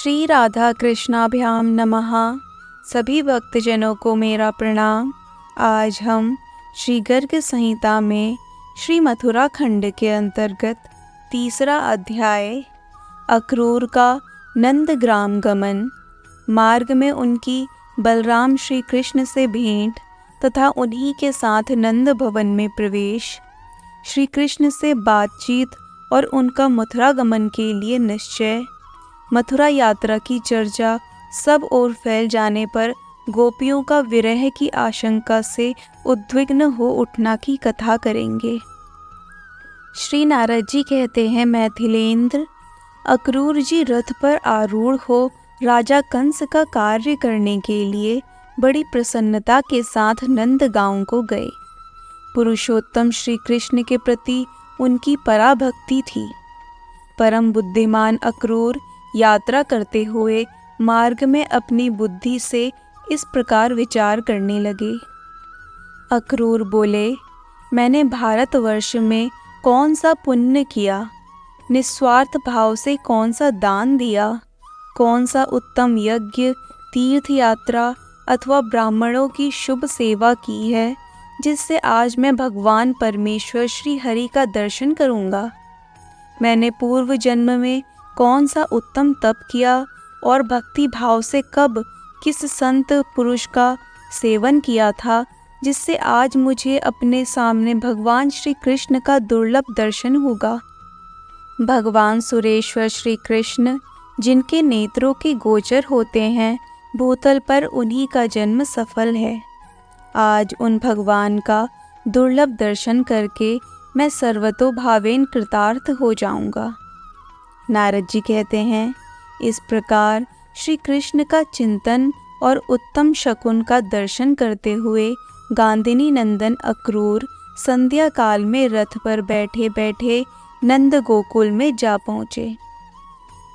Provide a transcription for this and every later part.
श्री राधा कृष्णाभ्याम नमः। सभी भक्तजनों को मेरा प्रणाम। आज हम श्री गर्ग संहिता में श्री मथुरा खंड के अंतर्गत तीसरा अध्याय अक्रूर का नंदग्राम गमन, मार्ग में उनकी बलराम श्री कृष्ण से भेंट तथा उन्हीं के साथ नंद भवन में प्रवेश, श्री कृष्ण से बातचीत और उनका मथुरा गमन के लिए निश्चय, मथुरा यात्रा की चर्चा सब ओर फैल जाने पर गोपियों का विरह की आशंका से उद्विग्न हो उठना की कथा करेंगे। श्री नारद जी कहते हैं, मैथिलेंद्र, अक्रूर जी रथ पर आरूढ़ हो राजा कंस का कार्य करने के लिए बड़ी प्रसन्नता के साथ नंदगांव को गए। पुरुषोत्तम श्री कृष्ण के प्रति उनकी पराभक्ति थी। परम बुद्धिमान अक्रूर यात्रा करते हुए मार्ग में अपनी बुद्धि से इस प्रकार विचार करने लगे। अक्रूर बोले, मैंने भारतवर्ष में कौन सा पुण्य किया, निस्वार्थ भाव से कौन सा दान दिया, कौन सा उत्तम यज्ञ, तीर्थ यात्रा अथवा ब्राह्मणों की शुभ सेवा की है, जिससे आज मैं भगवान परमेश्वर श्री हरि का दर्शन करूँगा। मैंने पूर्व जन्म में कौन सा उत्तम तप किया और भक्ति भाव से कब किस संत पुरुष का सेवन किया था, जिससे आज मुझे अपने सामने भगवान श्री कृष्ण का दुर्लभ दर्शन होगा। भगवान सुरेश्वर श्री कृष्ण जिनके नेत्रों के गोचर होते हैं, भूतल पर उन्हीं का जन्म सफल है। आज उन भगवान का दुर्लभ दर्शन करके मैं सर्वतोभावेन कृतार्थ हो जाऊंगा। नारद जी कहते हैं, इस प्रकार श्री कृष्ण का चिंतन और उत्तम शकुन का दर्शन करते हुए गांधिनी नंदन अक्रूर संध्या काल में रथ पर बैठे बैठे नंद गोकुल में जा पहुँचे।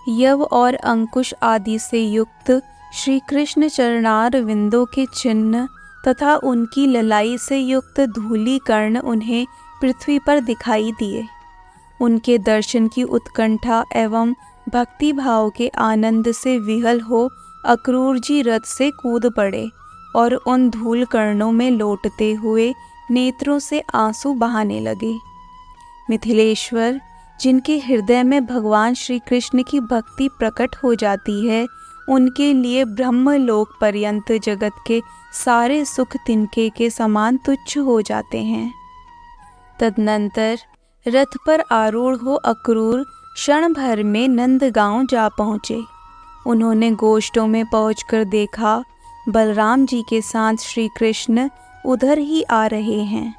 यव और अंकुश आदि से युक्त श्री कृष्ण चरणार विंदों के चिन्ह तथा उनकी ललाई से युक्त धूली कर्ण उन्हें पृथ्वी पर दिखाई दिए। उनके दर्शन की उत्कंठा एवं भक्ति भाव के आनंद से विहल हो अक्रूर जी रथ से कूद पड़े और उन धूल कर्णों में लौटते हुए नेत्रों से आंसू बहाने लगे। मिथिलेश्वर, जिनके हृदय में भगवान श्री कृष्ण की भक्ति प्रकट हो जाती है, उनके लिए ब्रह्मलोक पर्यंत जगत के सारे सुख तिनके के समान तुच्छ हो जाते हैं। तदनंतर रथ पर आरूढ़ हो अक्रूर क्षण भर में नंदगांव जा पहुँचे। उन्होंने गोष्ठों में पहुंचकर देखा, बलराम जी के साथ श्री कृष्ण उधर ही आ रहे हैं।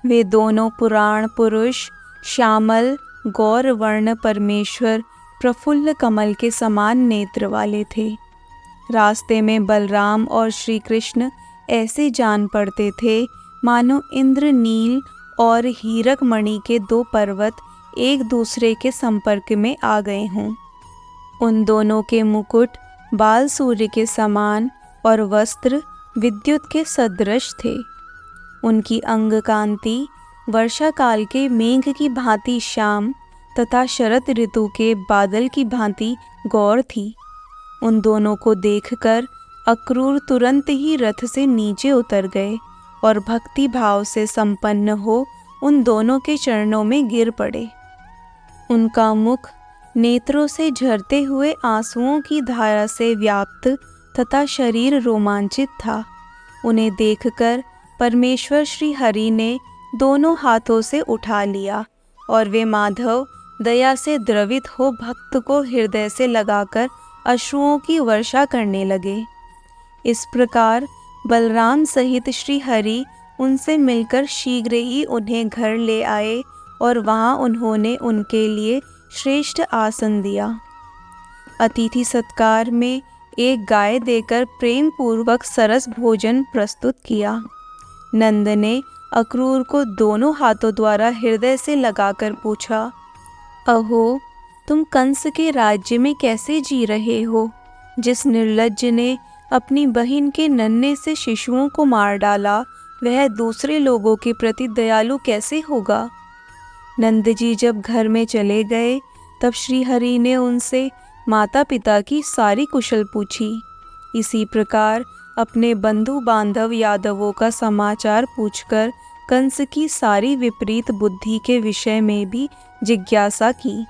वे दोनों पुराण पुरुष, श्यामल गौर वर्ण परमेश्वर प्रफुल्ल कमल के समान नेत्र वाले थे। रास्ते में बलराम और श्री कृष्ण ऐसे जान पड़ते थे मानो इंद्र नील और हीरक मणि के दो पर्वत एक दूसरे के संपर्क में आ गए हों। उन दोनों के मुकुट बाल सूर्य के समान और वस्त्र विद्युत के सदृश थे। उनकी अंग कांति वर्षा काल के मेघ की भांति श्याम तथा शरद ऋतु के बादल की भांति गौर थी। उन दोनों को देखकर अक्रूर तुरंत ही रथ से नीचे उतर गए और भक्ति भाव से संपन्न हो उन दोनों के चरणों में गिर पड़े। उनका मुख नेत्रों से झरते हुए आंसुओं की धारा से व्याप्त तथा शरीर रोमांचित था। उन्हें देखकर परमेश्वर श्री हरि ने दोनों हाथों से उठा लिया और वे माधव दया से द्रवित हो भक्त को हृदय से लगाकर अश्रुओं की वर्षा करने लगे। इस प्रकार बलराम सहित श्री हरि उनसे मिलकर शीघ्र ही उन्हें घर ले आए और वहां उन्होंने उनके लिए श्रेष्ठ आसन दिया। अतिथि सत्कार में एक गाय देकर प्रेम पूर्वक सरस भोजन प्रस्तुत किया। नंद ने अक्रूर को दोनों हाथों द्वारा हृदय से लगाकर पूछा, अहो, तुम कंस के राज्य में कैसे जी रहे हो? जिस निर्लज्ज ने अपनी बहन के नन्हे से शिशुओं को मार डाला, वह दूसरे लोगों के प्रति दयालु कैसे होगा? नंद जी जब घर में चले गए, तब श्री हरि ने उनसे माता पिता की सारी कुशल पूछी। इसी प्रकार अपने बंधु बांधव यादवों का समाचार पूछकर कंस की सारी विपरीत बुद्धि के विषय में भी जिज्ञासा की।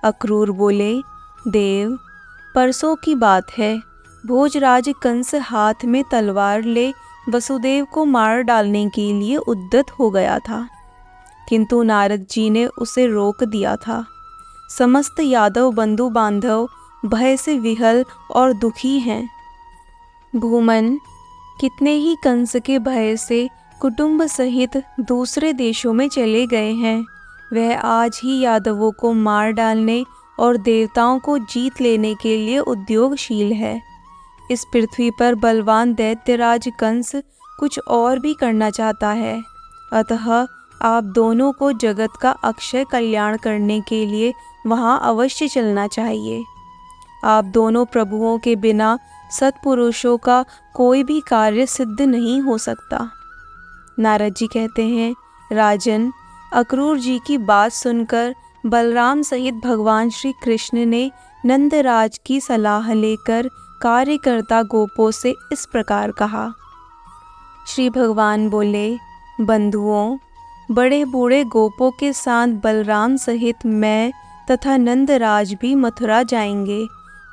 अक्रूर बोले, देव, परसों की बात है, भोजराज कंस हाथ में तलवार ले वसुदेव को मार डालने के लिए उद्यत हो गया था, किंतु नारद जी ने उसे रोक दिया था। समस्त यादव बंधु बांधव भय से विहल और दुखी हैं। भूमन, कितने ही कंस के भय से कुटुंब सहित दूसरे देशों में चले गए हैं। वह आज ही यादवों को मार डालने और देवताओं को जीत लेने के लिए उद्योगशील है। इस पृथ्वी पर बलवान दैत्यराज कंस कुछ और भी करना चाहता है। अतः आप दोनों को जगत का अक्षय कल्याण करने के लिए वहां अवश्य चलना चाहिए। आप दोनों प्रभुओं के बिना सत्पुरुषों का कोई भी कार्य सिद्ध नहीं हो सकता। नारद जी कहते हैं, राजन, अक्रूर जी की बात सुनकर बलराम सहित भगवान श्री कृष्ण ने नंदराज की सलाह लेकर कार्यकर्ता गोपों से इस प्रकार कहा। श्री भगवान बोले, बंधुओं, बड़े बूढ़े गोपों के साथ बलराम सहित मैं तथा नंदराज भी मथुरा जाएंगे।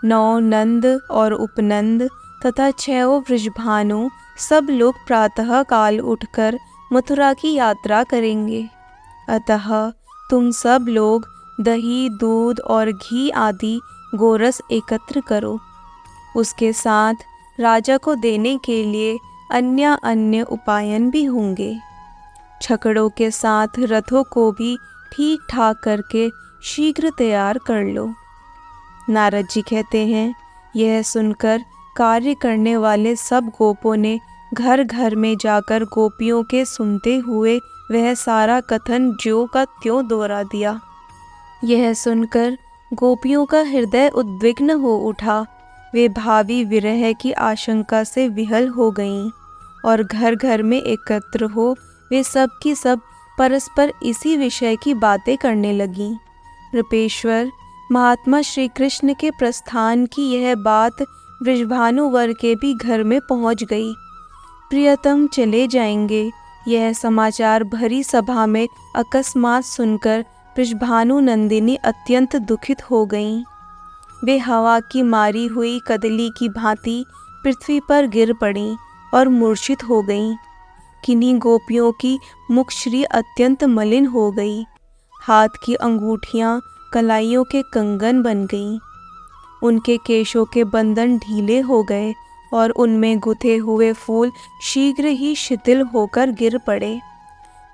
9 नंद और उपनंद तथा 6 वृषभानु सब लोग प्रातः काल उठकर मथुरा की यात्रा करेंगे। अतः तुम सब लोग दही, दूध और घी आदि गोरस एकत्र करो। उसके साथ राजा को देने के लिए अन्य अन्य उपायन भी होंगे। छकड़ों के साथ रथों को भी ठीक ठाक करके शीघ्र तैयार कर लो। नारद जी कहते हैं, यह सुनकर कार्य करने वाले सब गोपों ने घर घर में जाकर गोपियों के सुनते हुए वह सारा कथन ज्यों का त्यों दोहरा दिया। यह सुनकर गोपियों का हृदय उद्विग्न हो उठा। वे भावी विरह की आशंका से विहल हो गईं और घर घर में एकत्र हो वे सब की सब परस्पर इसी विषय की बातें करने लगीं। नृपेश्वर, महात्मा श्री कृष्ण के प्रस्थान की यह बात वृषभानुवर के भी घर में पहुंच गई। प्रियतम चले जाएंगे, यह समाचार भरी सभा में अकस्मात सुनकर वृषभानु नंदिनी अत्यंत दुखित हो गईं। वे हवा की मारी हुई कदली की भांति पृथ्वी पर गिर पड़ीं और मूर्छित हो गईं। किन्हीं गोपियों की मुखश्री अत्यंत मलिन हो गई। हाथ की अंगूठियां कलाइयों के कंगन बन गईं। उनके केशों के बंधन ढीले हो गए और उनमें गुथे हुए फूल शीघ्र ही शिथिल होकर गिर पड़े।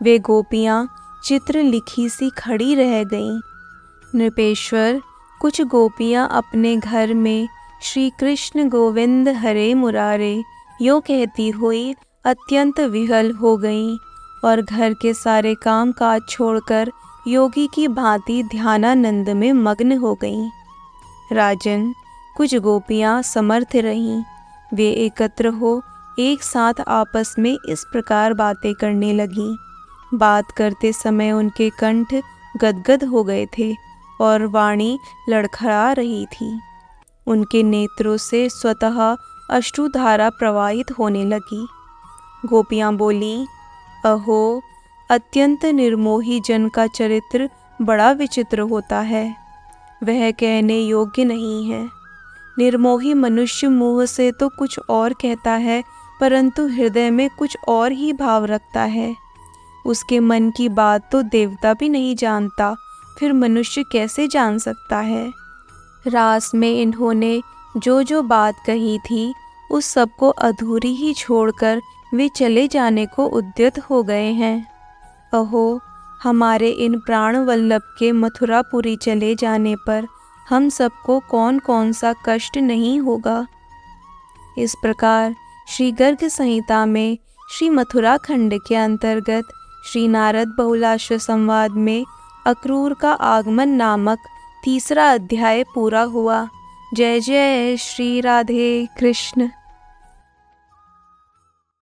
वे गोपियां चित्र लिखी सी खड़ी रह गईं। नृपेश्वर, कुछ गोपियां अपने घर में श्री कृष्ण गोविंद हरे मुरारे यो कहती हुई अत्यंत विहल हो गईं और घर के सारे काम काज छोड़कर योगी की भांति ध्यानानंद में मग्न हो गईं। राजन, कुछ गोपियां समर्थ रहीं। वे एकत्र हो एक साथ आपस में इस प्रकार बातें करने लगीं। बात करते समय उनके कंठ गदगद हो गए थे और वाणी लड़खड़ा रही थी। उनके नेत्रों से स्वतः अश्रुधारा प्रवाहित होने लगी। गोपियां बोलीं, अहो, अत्यंत निर्मोही जन का चरित्र बड़ा विचित्र होता है। वह कहने योग्य नहीं है। निर्मोही मनुष्य मुँह से तो कुछ और कहता है, परंतु हृदय में कुछ और ही भाव रखता है। उसके मन की बात तो देवता भी नहीं जानता, फिर मनुष्य कैसे जान सकता है। रास में इन्होंने जो जो बात कही थी उस सब को अधूरी ही छोड़कर वे चले जाने को उद्यत हो गए हैं। अहो, हमारे इन प्राण वल्लभ के मथुरापुरी चले जाने पर हम सबको कौन कौन सा कष्ट नहीं होगा। इस प्रकार श्री गर्ग संहिता में श्री मथुरा खंड के अंतर्गत श्री नारद बहुलाश्व संवाद में अक्रूर का आगमन नामक 3रा अध्याय पूरा हुआ। जय जय श्री राधे कृष्ण।